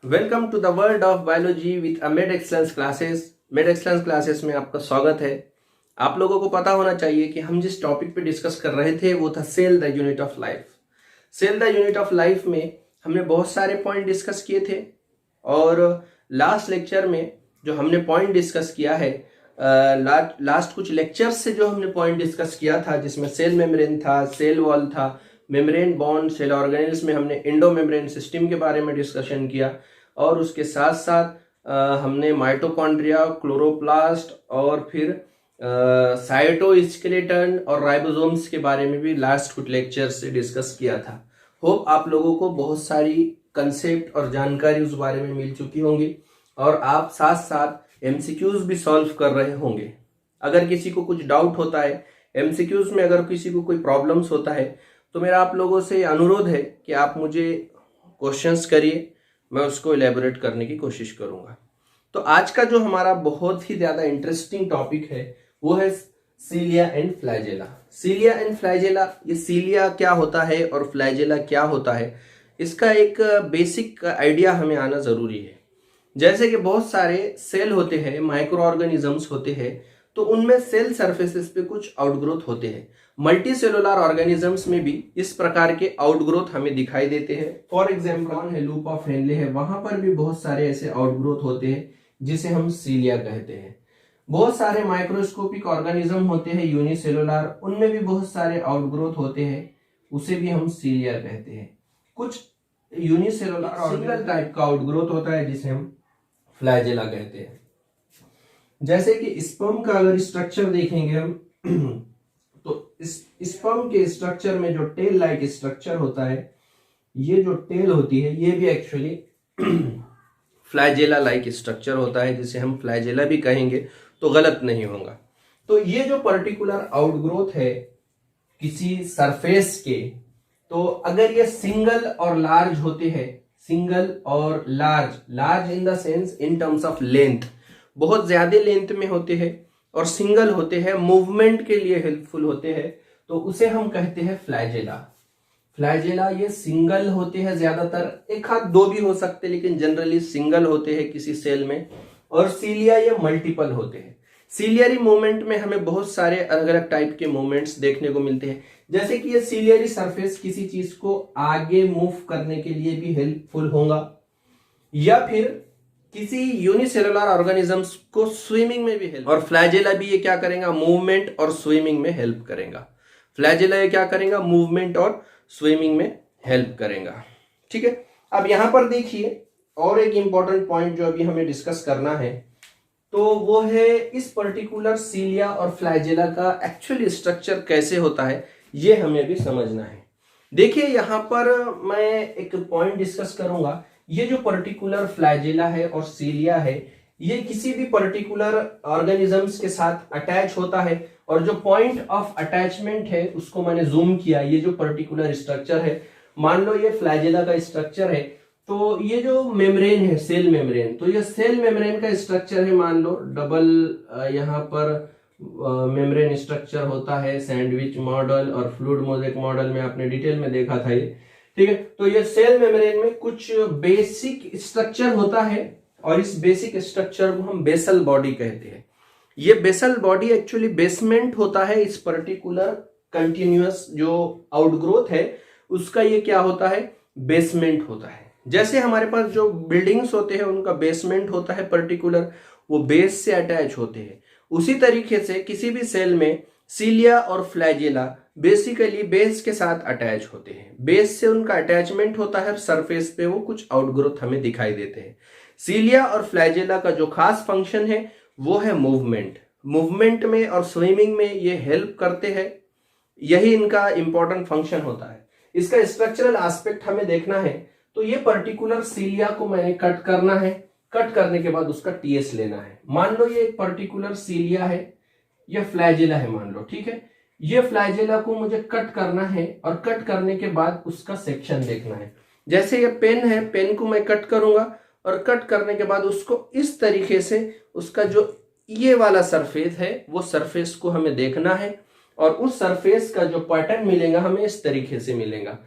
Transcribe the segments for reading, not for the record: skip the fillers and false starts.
Welcome to the world of biology with Med Excellence classes. Med Excellence classes में आपका स्वागत है। आप लोगों को पता होना चाहिए कि हम जिस टॉपिक पे डिस्कस कर रहे थे वो था cell the unit of life. Cell the unit of life में हमने बहुत सारे पॉइंट डिस्कस किए थे और लास्ट लेक्चर में जो हमने पॉइंट डिस्कस किया है, लास्ट कुछ लेक्चर्स से जो हमने पॉइंट डिस्कस किया था, जिसमें सेल मेम्ब्रेन था, सेल वॉल था, मेम्ब्रेन बॉन्ड, सेल ऑर्गेनेल्स में हमने इंडो मेम्ब्रेन सिस्टम के बारे में डिस्कशन किया और उसके साथ साथ हमने माइटोकॉन्ड्रिया, क्लोरोप्लास्ट और फिर साइटोस्केलेटन और राइबोसोम्स के बारे में भी लास्ट कुछ लेक्चर से डिस्कस किया था। होप आप लोगों को बहुत सारी कंसेप्ट और जानकारी उस बारे में मिल चुकी होंगी और आप साथ साथ एमसीक्यूज भी सॉल्व कर रहे होंगे। अगर किसी को कुछ डाउट होता है एमसीक्यूज में, अगर किसी को कोई प्रॉब्लम्स होता है, तो मेरा आप लोगों से अनुरोध है कि आप मुझे क्वेश्चंस करिए, मैं उसको इलेबोरेट करने की कोशिश करूंगा। तो आज का जो हमारा बहुत ही ज्यादा इंटरेस्टिंग टॉपिक है वो है cilia and flagella. Cilia and flagella, ये सीलिया क्या होता है और फ्लैजेला क्या होता है, इसका एक बेसिक आइडिया हमें आना जरूरी है। जैसे कि बहुत सारे सेल होते हैं, माइक्रो ऑर्गेनिजम्स होते हैं, तो उनमें सेल सरफेसेस पे कुछ आउटग्रोथ होते हैं। मल्टी सेलुलर ऑर्गेनिजम्स में भी इस प्रकार के आउटग्रोथ हमें दिखाई देते हैं। फॉर एग्जाम्पल है लूप ऑफ हेनले है, वहां पर भी बहुत सारे ऐसे आउटग्रोथ होते हैं जिसे हम सीलिया कहते हैं। बहुत सारे माइक्रोस्कोपिक ऑर्गेनिज्म होते हैं यूनिसेलुलर, उनमें भी बहुत सारे आउटग्रोथ होते हैं, उसे भी हम सीलिया कहते हैं। कुछ यूनिसेलुलर सिंगल टाइप का आउटग्रोथ होता है जिसे हम फ्लैजेला कहते हैं। जैसे कि स्पर्म का अगर स्ट्रक्चर देखेंगे हम तो इस स्पर्म के स्ट्रक्चर में जो टेल लाइक स्ट्रक्चर होता है, ये जो टेल होती है ये भी एक्चुअली फ्लैजेला लाइक स्ट्रक्चर होता है, जिसे हम फ्लैजेला भी कहेंगे तो गलत नहीं होगा। तो ये जो पर्टिकुलर आउटग्रोथ है किसी सरफेस के, तो अगर ये सिंगल और लार्ज होते हैं, सिंगल और large, large in the sense in terms of length, बहुत ज्यादा लेंथ में होते हैं, और सिंगल होते हैं, मूवमेंट के लिए हेल्पफुल होते हैं, तो उसे हम कहते हैं फ्लैजेला। फ्लैजेला ये सिंगल होते हैं ज्यादातर, एक हाथ दो भी हो सकते हैं लेकिन जनरली सिंगल होते हैं किसी सेल में। और सीलिया ये मल्टीपल होते हैं। सीलियरी मूवमेंट में हमें बहुत सारे अलग अलग टाइप के मूवमेंट्स देखने को मिलते हैं। जैसे कि ये सीलियरी सरफेस किसी चीज को आगे मूव करने के लिए भी हेल्पफुल होगा, या फिर किसी यूनिसेलुलर ऑर्गेनिजम्स को स्विमिंग में भी हेल्प। और फ्लैजेला भी ये क्या करेगा, मूवमेंट और स्विमिंग में हेल्प करेगा। फ्लैजेला ये क्या करेगा, मूवमेंट और स्विमिंग में हेल्प करेगा। ठीक है, अब यहां पर देखिए और एक इंपॉर्टेंट पॉइंट जो अभी हमें डिस्कस करना है, तो वो है इस पर्टिकुलर सीलिया और फ्लैजेला का एक्चुअल स्ट्रक्चर कैसे होता है, ये हमें भी समझना है। देखिए यहां पर मैं एक पॉइंट डिस्कस करूंगा। ये जो पर्टिकुलर फ्लैजेला है और सीलिया है, ये किसी भी पर्टिकुलर ऑर्गेनिजम्स के साथ अटैच होता है, और जो पॉइंट ऑफ अटैचमेंट है उसको मैंने जूम किया। ये जो पर्टिकुलर स्ट्रक्चर है, मान लो ये फ्लैजेला का स्ट्रक्चर है, तो ये जो मेम्ब्रेन है सेल मेम्ब्रेन, तो ये सेल मेम्ब्रेन का स्ट्रक्चर है। मान लो डबल यहाँ पर मेम्ब्रेन स्ट्रक्चर होता है, सैंडविच मॉडल और फ्लूइड मोज़ेक मॉडल में आपने डिटेल में देखा था ये। ठीक है, तो ये सेल मेम्ब्रेन में कुछ बेसिक स्ट्रक्चर होता है और इस बेसिक स्ट्रक्चर को हम बेसल बॉडी कहते हैं। ये बेसल बॉडी एक्चुअली बेसमेंट होता है इस पर्टिकुलर कंटिन्यूअस जो आउटग्रोथ है उसका। ये क्या होता है, बेसमेंट होता है। जैसे हमारे पास जो बिल्डिंग्स होते हैं उनका बेसमेंट होता है पर्टिकुलर, वो बेस से अटैच होते हैं। उसी तरीके से किसी भी सेल में सीलिया और फ्लैजेला बेसिकली बेस के साथ अटैच होते हैं। बेस से उनका अटैचमेंट होता है, सरफेस पे वो कुछ आउटग्रोथ हमें दिखाई देते हैं। सीलिया और फ्लैजेला का जो खास फंक्शन है वो है मूवमेंट। मूवमेंट में और स्विमिंग में ये हेल्प करते हैं, यही इनका इंपॉर्टेंट फंक्शन होता है। इसका स्ट्रक्चरल एस्पेक्ट हमें देखना है, तो ये पर्टिकुलर सीलिया को मैंने कट करना है। कट करने के बाद उसका टीएस लेना है। मान लो ये एक पर्टिकुलर सीलिया है, ये फ्लैजेला है मान लो। ठीक है, ये फ्लैजेला को मुझे कट करना है और कट करने के बाद उसका सेक्शन देखना है। जैसे ये पेन है, पेन को मैं कट करूंगा और कट करने के बाद उसको इस तरीके से उसका जो ये वाला सरफेस है वो सरफेस को हमें देखना है, और उस सरफेस का जो पैटर्न मिलेगा हमें इस तरीके से मिलेगा।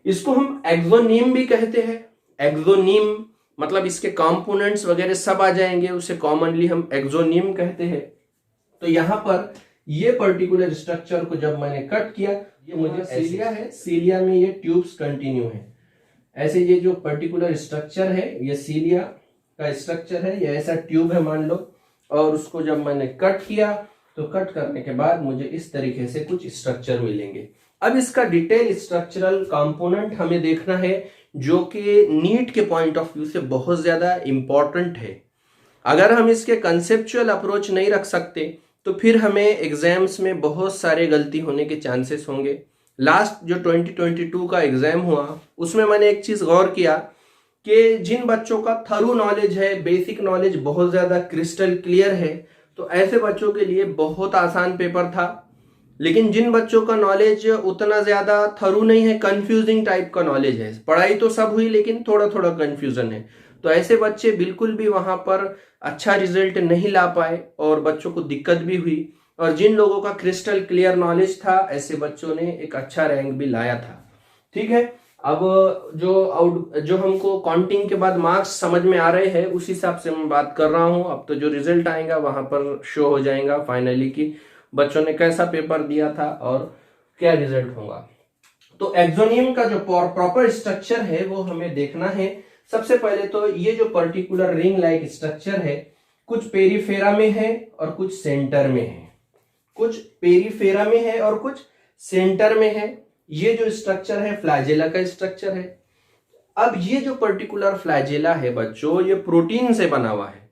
इसको हम एक्सोनीम भी कहते हैं। एक्सोनीम मतलब इसके कंपोनेंट्स वगैरह सब आ जाएंगे, उसे कॉमनली हम एक्सोनियम कहते हैं। तो यहाँ पर ये पर्टिकुलर स्ट्रक्चर को जब मैंने कट किया, ये मुझे सीलिया है, सीलिया में ये ट्यूब्स कंटिन्यू है। ऐसे ये जो पर्टिकुलर स्ट्रक्चर है ये सीलिया का स्ट्रक्चर है, ये ऐसा ट्यूब है मान लो, और उसको जब मैंने कट किया तो कट करने के बाद मुझे इस तरीके से कुछ स्ट्रक्चर मिलेंगे। अब इसका डिटेल स्ट्रक्चरल कंपोनेंट हमें देखना है, जो कि नीट के पॉइंट ऑफ व्यू से बहुत ज्यादा इंपॉर्टेंट है। अगर हम इसके कंसेप्चुअल अप्रोच नहीं रख सकते तो फिर हमें एग्जाम्स में बहुत सारे गलती होने के चांसेस होंगे। लास्ट जो 2022 का एग्जाम हुआ उसमें मैंने एक चीज गौर किया कि जिन बच्चों का थरू नॉलेज है, बेसिक नॉलेज बहुत ज्यादा क्रिस्टल क्लियर है, तो ऐसे बच्चों के लिए बहुत आसान पेपर था। लेकिन जिन बच्चों का नॉलेज उतना ज्यादा थरू नहीं है, कंफ्यूजिंग टाइप का नॉलेज है, पढ़ाई तो सब हुई लेकिन थोड़ा थोड़ा कंफ्यूजन है, तो ऐसे बच्चे बिल्कुल भी वहां पर अच्छा रिजल्ट नहीं ला पाए और बच्चों को दिक्कत भी हुई। और जिन लोगों का क्रिस्टल क्लियर नॉलेज था, ऐसे बच्चों ने एक अच्छा रैंक भी लाया था। ठीक है, अब जो हमको काउंटिंग के बाद मार्क्स समझ में आ रहे हैं उस हिसाब से मैं बात कर रहा हूं। अब तो जो रिजल्ट आएगा वहां पर शो हो जाएगा फाइनली कि बच्चों ने कैसा पेपर दिया था और क्या रिजल्ट होगा। तो एक्सोनियम का जो प्रॉपर स्ट्रक्चर है वो हमें देखना है। सबसे पहले तो ये जो पर्टिकुलर रिंग लाइक स्ट्रक्चर है, कुछ पेरीफेरा में है और कुछ सेंटर में है, कुछ पेरीफेरा में है और कुछ सेंटर में है। ये जो स्ट्रक्चर है फ्लैजेला का स्ट्रक्चर है। अब ये जो पर्टिकुलर फ्लैजेला है बच्चों, ये प्रोटीन से बना हुआ है।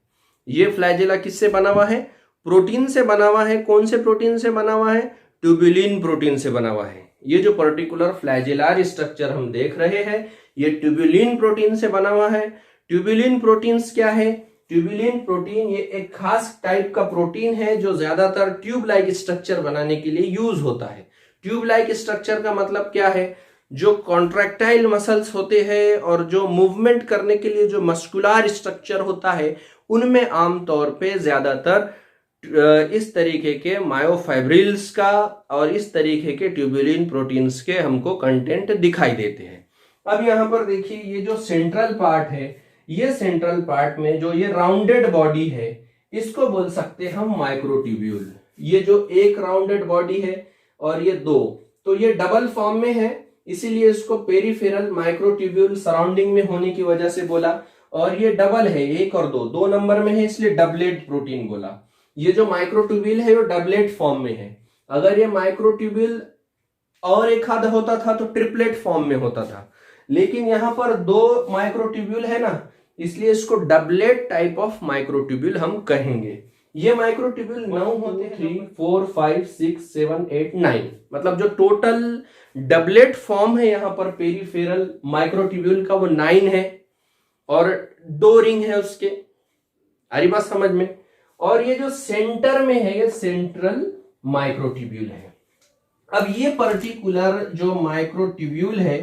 ये फ्लैजेला किससे बना हुआ है? प्रोटीन से बना हुआ है। कौन से प्रोटीन से बना हुआ है? ट्यूबुलिन प्रोटीन से बना हुआ है। ये जो पर्टिकुलर फ्लैजेलर स्ट्रक्चर हम देख रहे हैं ये ट्यूबुलिन प्रोटीन से बना हुआ है। ट्यूबुलिन प्रोटीन्स क्या है? ट्यूबुलिन प्रोटीन ये एक खास टाइप का प्रोटीन है जो ज्यादातर ट्यूब लाइक स्ट्रक्चर बनाने के लिए यूज होता है। ट्यूब लाइक स्ट्रक्चर का मतलब क्या है? जो कॉन्ट्रैक्टाइल मसल्स होते हैं और जो मूवमेंट करने के लिए जो मस्कुलर स्ट्रक्चर होता है उनमें आमतौर पे ज्यादातर इस तरीके के मायोफाइब्रिल्स का और इस तरीके के ट्यूबुलिन प्रोटीन्स के हमको कंटेंट दिखाई देते हैं। अब यहाँ पर देखिए ये जो सेंट्रल पार्ट है, ये सेंट्रल पार्ट में जो ये राउंडेड बॉडी है इसको बोल सकते हैं हम माइक्रोट्यूब्यूल। ये जो एक राउंडेड बॉडी है और ये दो, तो ये डबल फॉर्म में है, इसीलिए इसको पेरिफेरल माइक्रोट्यूब्यूल सराउंडिंग में होने की वजह से बोला। और ये डबल है, एक और दो नंबर में है, इसलिए डबलेट प्रोटीन बोला। ये जो माइक्रोट्यूब्यूल है वो डबलेट फॉर्म में है। अगर ये माइक्रोट्यूब्यूल और एक आधा होता था तो ट्रिपलेट फॉर्म में होता था, लेकिन यहाँ पर दो माइक्रोट्यूब्यूल है ना, इसलिए इसको डबलेट टाइप ऑफ माइक्रोट्यूब्यूल हम कहेंगे। ये माइक्रोट्यूब्यूल 9 होते हैं, 3, 4, 5, 6, 7, 8, 9, मतलब जो टोटल डबलेट फॉर्म है यहाँ पर पेरिफेरल माइक्रोट्यूब्यूल का वो 9 है और 2 रिंग है उसके। आ रही बात समझ में? और ये जो सेंटर में है ये सेंट्रल माइक्रोट्यूब्यूल है। अब ये पर्टिकुलर जो माइक्रोट्यूब्यूल है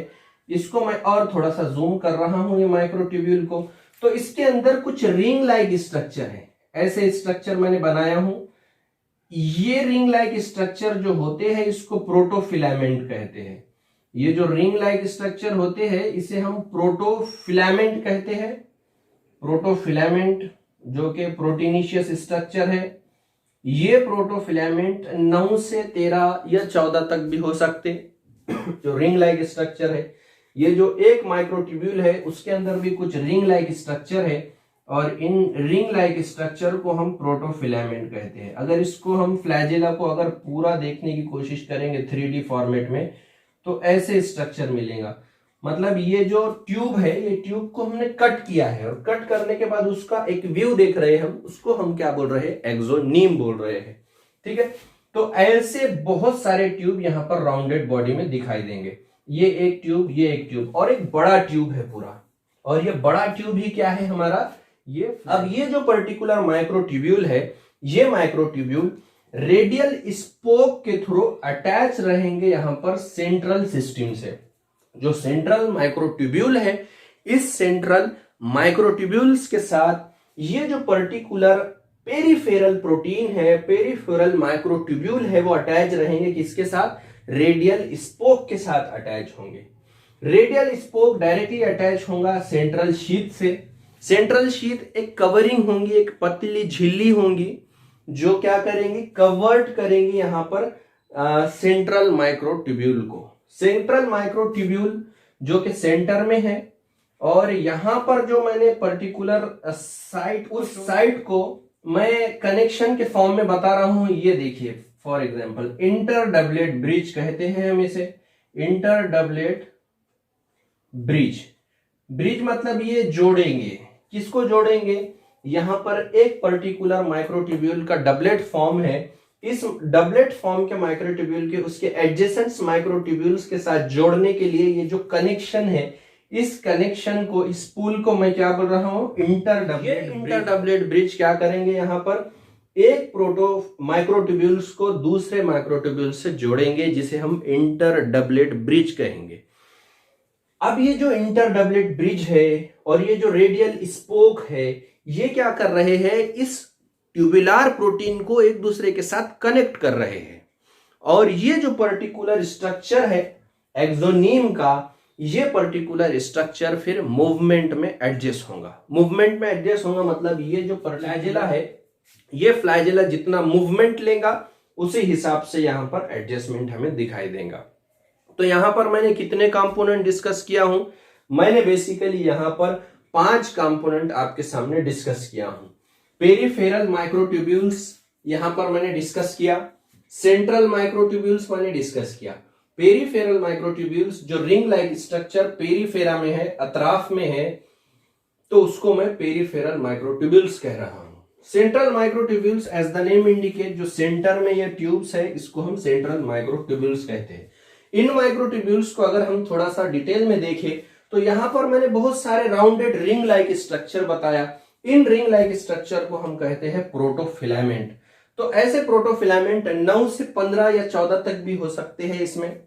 इसको मैं और थोड़ा सा जूम कर रहा हूं ये माइक्रोट्यूब्यूल को, तो इसके अंदर कुछ रिंग लाइक स्ट्रक्चर है। ऐसे स्ट्रक्चर मैंने बनाया हूं। ये रिंग लाइक स्ट्रक्चर जो होते हैं इसको प्रोटोफिलामेंट कहते हैं। ये जो रिंग लाइक स्ट्रक्चर होते हैं इसे हम प्रोटोफिलामेंट कहते हैं। प्रोटोफिलामेंट जो कि प्रोटीनिशियस स्ट्रक्चर है। ये प्रोटोफिलामेंट 9 से 13 या 14 तक भी हो सकते। जो रिंग लाइक स्ट्रक्चर है, ये जो एक माइक्रोट्यूब्यूल है उसके अंदर भी कुछ रिंग लाइक स्ट्रक्चर है और इन रिंग लाइक स्ट्रक्चर को हम प्रोटोफिलामेंट कहते हैं। अगर इसको हम फ्लैजेला को अगर पूरा देखने की कोशिश करेंगे 3D फॉर्मेट में तो ऐसे स्ट्रक्चर मिलेगा। मतलब ये जो ट्यूब है ये ट्यूब को हमने कट किया है और कट करने के बाद उसका एक व्यू देख रहे हैं हम, उसको हम क्या बोल रहे हैं? एक्सोनिम बोल रहे हैं। ठीक है, तो ऐसे बहुत सारे ट्यूब यहाँ पर राउंडेड बॉडी में दिखाई देंगे। ये एक ट्यूब, ये एक ट्यूब और एक बड़ा ट्यूब है पूरा। और ये बड़ा ट्यूब ही क्या है हमारा? ये अब ये जो पर्टिकुलर माइक्रोट्यूब्यूल है ये माइक्रोट्यूब्यूल रेडियल स्पोक के थ्रू अटैच रहेंगे यहाँ पर सेंट्रल सिस्टम से। जो सेंट्रल माइक्रोट्यूब्यूल है इस सेंट्रल माइक्रोट्यूब्यूल्स के साथ ये जो पर्टिकुलर पेरिफेरल प्रोटीन है, पेरिफेरल माइक्रोट्यूब्यूल है, वो अटैच रहेंगे किसके साथ? रेडियल स्पोक के साथ अटैच होंगे। रेडियल स्पोक डायरेक्टली अटैच होगा सेंट्रल शीथ से। सेंट्रल शीथ एक कवरिंग होंगी, एक पतली झिल्ली होंगी जो क्या करेंगी, कवर्ट करेंगी यहां पर सेंट्रल माइक्रोट्यूब्यूल को। सेंट्रल माइक्रोट्यूब्यूल जो कि सेंटर में है, और यहां पर जो मैंने पर्टिकुलर साइट, उस साइट को मैं कनेक्शन के फॉर्म में बता रहा हूं। ये देखिए, for example inter doublet bridge कहते हैं हम इसे, इंटर डबलेट ब्रिज। ब्रिज मतलब ये जोड़ेंगे, किसको जोड़ेंगे, यहां पर एक पर्टिकुलर माइक्रोट्यूब्यूल का डबलेट फॉर्म है, इस डबलेट फॉर्म के माइक्रोट्यूब्यूल के उसके एडजेसेंट माइक्रोट्यूब्यूल्स के साथ जोड़ने के लिए ये जो कनेक्शन है, इस कनेक्शन को, इस पुल को मैं क्या बोल रहा हूं, इंटर डबलेट ब्रिज क्या करेंगे, यहां पर एक प्रोटो माइक्रोट्यूब्यूल्स को दूसरे माइक्रोट्यूब्यूल से जोड़ेंगे, जिसे हम इंटर डबलेट ब्रिज कहेंगे। अब ये जो इंटर डबलेट ब्रिज है और ये जो रेडियल स्पोक है, ये क्या कर रहे हैं, इस ट्यूबुलर प्रोटीन को एक दूसरे के साथ कनेक्ट कर रहे हैं। और ये जो पर्टिकुलर स्ट्रक्चर है एक्सोनीम का, ये पर्टिकुलर स्ट्रक्चर फिर मूवमेंट में एडजस्ट होगा। मूवमेंट में एडजस्ट होगा मतलब ये जो फ्लैजेला है, ये फ्लैजेला जितना मूवमेंट लेगा उसी हिसाब से यहां पर एडजस्टमेंट हमें दिखाई देगा। तो यहां पर मैंने कितने कंपोनेंट डिस्कस किया हूं, मैंने बेसिकली यहां पर 5 कंपोनेंट आपके सामने डिस्कस किया हूं। पेरिफेरल माइक्रोट्यूब्यूल्स यहां पर मैंने डिस्कस किया, सेंट्रल माइक्रोट्यूब्यूल्स मैंने डिस्कस किया। पेरिफेरल माइक्रोट्यूब्यूल्स जो रिंग लाइक स्ट्रक्चर पेरिफेरा में है, अतराफ में है, तो उसको मैं पेरिफेरल माइक्रोट्यूब्यूल्स कह रहा हूं। Central microtubules as the name indicate, जो सेंटर में ये ट्यूब्स है, इसको हम सेंट्रल माइक्रोट्यूब्यूल्स कहते हैं। इन माइक्रोट्यूब्यूल्स को अगर हम थोड़ा सा डिटेल में देखें तो यहां पर मैंने बहुत सारे राउंडेड रिंग लाइक स्ट्रक्चर बताया। इन रिंग लाइक स्ट्रक्चर को हम कहते हैं प्रोटोफिलामेंट। तो ऐसे प्रोटोफिलामेंट 9 से 15 या 14 तक भी हो सकते हैं इसमें,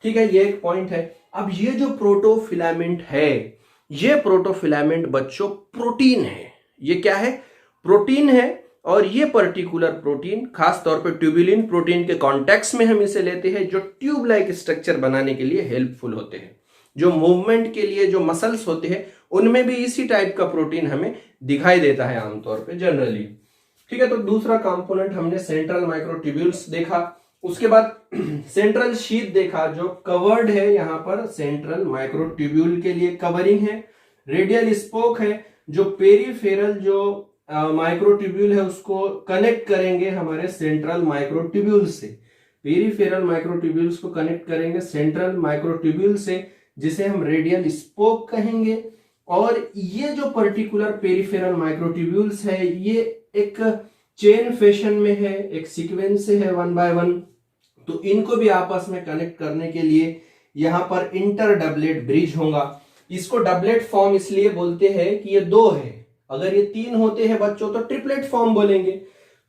ठीक है, ये एक पॉइंट है। अब ये जो प्रोटोफिलामेंट है, ये प्रोटोफिलामेंट बच्चों प्रोटीन है। ये क्या है, प्रोटीन है। और ये पर्टिकुलर प्रोटीन खास तौर पे ट्यूबुलिन प्रोटीन के कॉन्टेक्स्ट में हम इसे लेते हैं, जो ट्यूब लाइक स्ट्रक्चर बनाने के लिए हेल्पफुल होते हैं। जो मूवमेंट के लिए जो मसल्स होते हैं उनमें भी इसी टाइप का प्रोटीन हमें दिखाई देता है आमतौर पे जनरली, ठीक है। तो दूसरा कंपोनेंट हमने सेंट्रल माइक्रोट्यूब्यूल्स देखा। उसके बाद सेंट्रल शीथ देखा जो कवर्ड है, यहां पर सेंट्रल माइक्रोट्यूब्यूल के लिए कवरिंग है। रेडियल स्पोक है जो पेरिफेरल जो माइक्रोट्यूब्यूल है उसको कनेक्ट करेंगे हमारे सेंट्रल माइक्रोट्यूब्यूल से। पेरिफेरल माइक्रोट्यूब्यूल्स को कनेक्ट करेंगे सेंट्रल माइक्रोट्यूब्यूल से, जिसे हम रेडियल स्पोक कहेंगे। और ये जो पर्टिकुलर पेरिफेरल माइक्रोट्यूब्यूल्स है, ये एक चेन फैशन में है, एक सीक्वेंस से है 1 by 1। तो इनको भी आपस में कनेक्ट करने के लिए यहां पर इंटर डबलेट ब्रिज होगा। इसको डबलेट फॉर्म इसलिए बोलते हैं कि ये 2 है, अगर ये 3 होते हैं बच्चों तो ट्रिपलेट फॉर्म बोलेंगे।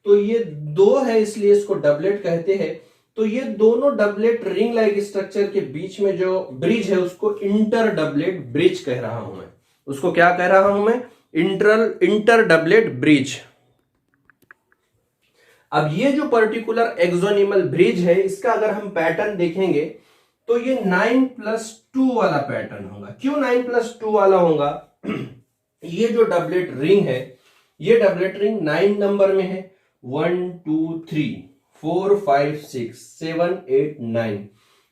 तो ये 2 है इसलिए इसको डबलेट कहते हैं। तो ये दोनों डबलेट रिंग लाइक स्ट्रक्चर के बीच में जो ब्रिज है उसको इंटर डबलेट ब्रिज कह रहा हूं मैं। उसको क्या कह रहा हूं मैं, इंटर डबलेट ब्रिज। अब ये जो पर्टिकुलर एक्सोनिमल ब्रिज है, इसका अगर हम पैटर्न देखेंगे तो ये 9+2 वाला पैटर्न होगा। क्यों 9+2 वाला होगा, ये जो डबलेट रिंग है, ये डबलेट रिंग 9 नंबर में है। 1 2 3 4 5 6 7 8 9।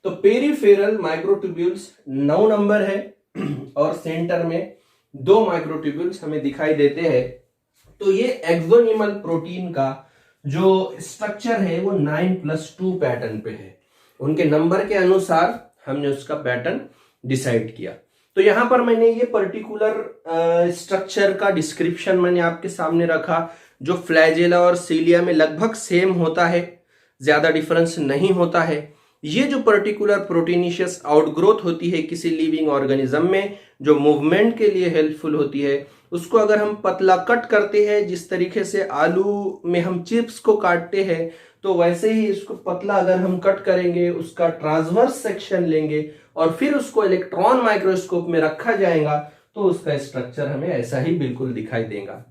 तो पेरिफेरल माइक्रोट्यूब्यूल्स 9 नंबर है और सेंटर में 2 माइक्रोट्यूब्यूल्स हमें दिखाई देते हैं। तो ये एक्सोनिमल प्रोटीन का जो स्ट्रक्चर है वो 9+2 पैटर्न पे है। उनके नंबर के अनुसार हमने उसका पैटर्न डिसाइड किया। तो यहां पर मैंने ये पर्टिकुलर स्ट्रक्चर का डिस्क्रिप्शन मैंने आपके सामने रखा, जो फ्लैजेला और सीलिया में लगभग सेम होता है, ज्यादा डिफरेंस नहीं होता है। ये जो पर्टिकुलर प्रोटीनिशियस आउटग्रोथ होती है किसी लिविंग ऑर्गेनिज्म में, जो मूवमेंट के लिए हेल्पफुल होती है, उसको अगर हम पतला कट करते हैं, जिस तरीके से आलू में हम चिप्स को काटते हैं, तो वैसे ही इसको पतला अगर हम कट करेंगे, उसका ट्रांसवर्स सेक्शन लेंगे और फिर उसको इलेक्ट्रॉन माइक्रोस्कोप में रखा जाएगा, तो उसका स्ट्रक्चर हमें ऐसा ही बिल्कुल दिखाई देगा,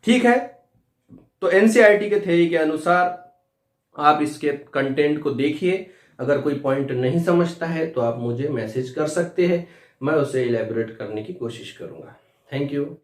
ठीक है। तो एनसीईआरटी के थ्योरी के अनुसार आप इसके कंटेंट को देखिए। अगर कोई पॉइंट नहीं समझता है तो आप मुझे मैसेज कर सकते हैं, मैं उसे इलेबोरेट करने की कोशिश करूंगा। Thank you.